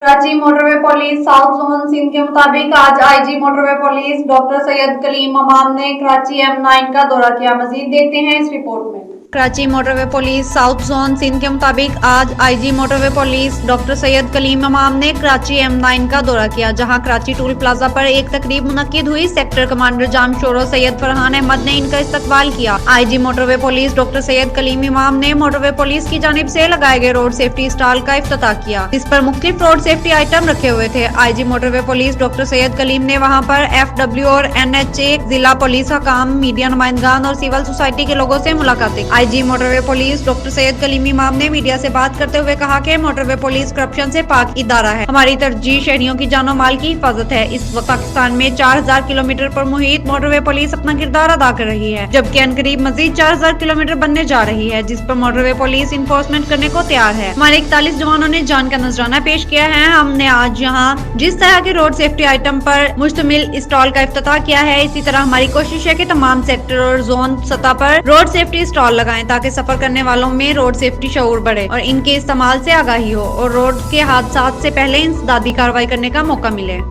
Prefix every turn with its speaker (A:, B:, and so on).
A: Karachi motorway police south zone Sindh के मुताबिक आज IG motorway police doctor Syed Kaleem Imam ने कराची M9 का दौरा किया। मजीद देखते हैं इस रिपोर्ट में। Karachi motorway police south zone Sindh के मुताबिक आज IG motorway police doctor Syed Kaleem Imam ने कराची M9 का दौरा किया, जहां कराची टोल प्लाजा पर एक तकरीब मुनक्किद हुई। सेक्टर कमांडर जामशोर और सैयद फरहान अहमद ने इनका इस्तकबाल किया। IG motorway police doctor Syed Kaleem Imam ने मोटरवे पुलिस की जानिब से लगाए गए रोड सेफ्टी स्टॉल का इफ्तिताह किया, जिस पर मुख्तलिफ रोड सेफ्टी आइटम रखे हुए थे। IG motorway police doctor Syed Kaleem ने वहां पर FW और NHA, जिला पुलिस हकाम, मीडिया नुमाइंदगान और सिविल सोसाइटी के लोगों से मुलाकातें। IG motorway police doctor Syed Kaleem Imam ने मीडिया से बात करते हुए कहा कि मोटरवे पुलिस करप्शन से पाक इदारा है। हमारी तरजीह शहरियों की जानो माल की हिफाजत है। इस वक्त पाकिस्तान में 4000 किलोमीटर पर मुहित मोटरवे पुलिस अपना किरदार अदा कर रही है, जबकि अनकरीब मजीद 4000 किलोमीटर बनने जा रही है, जिस पर मोटरवे पुलिस इन्फोर्समेंट करने को तैयार है। हमारे 41 जवानों ने जान का नजराना पेश किया है। हमने आज यहाँ जिस तरह के रोड सेफ्टी आइटम पर मुश्तमिल स्टॉल का इफ्तिताह किया है, इसी तरह हमारी कोशिश है कि तमाम सेक्टर और जोन सतह पर रोड सेफ्टी स्टॉल लगाएं, ताकि सफर करने वालों में रोड सेफ्टी शऊर बढ़े और इनके इस्तेमाल से आगाही हो और रोड के हादसात से पहले इंसदादी कार्रवाई करने का मौका मिले।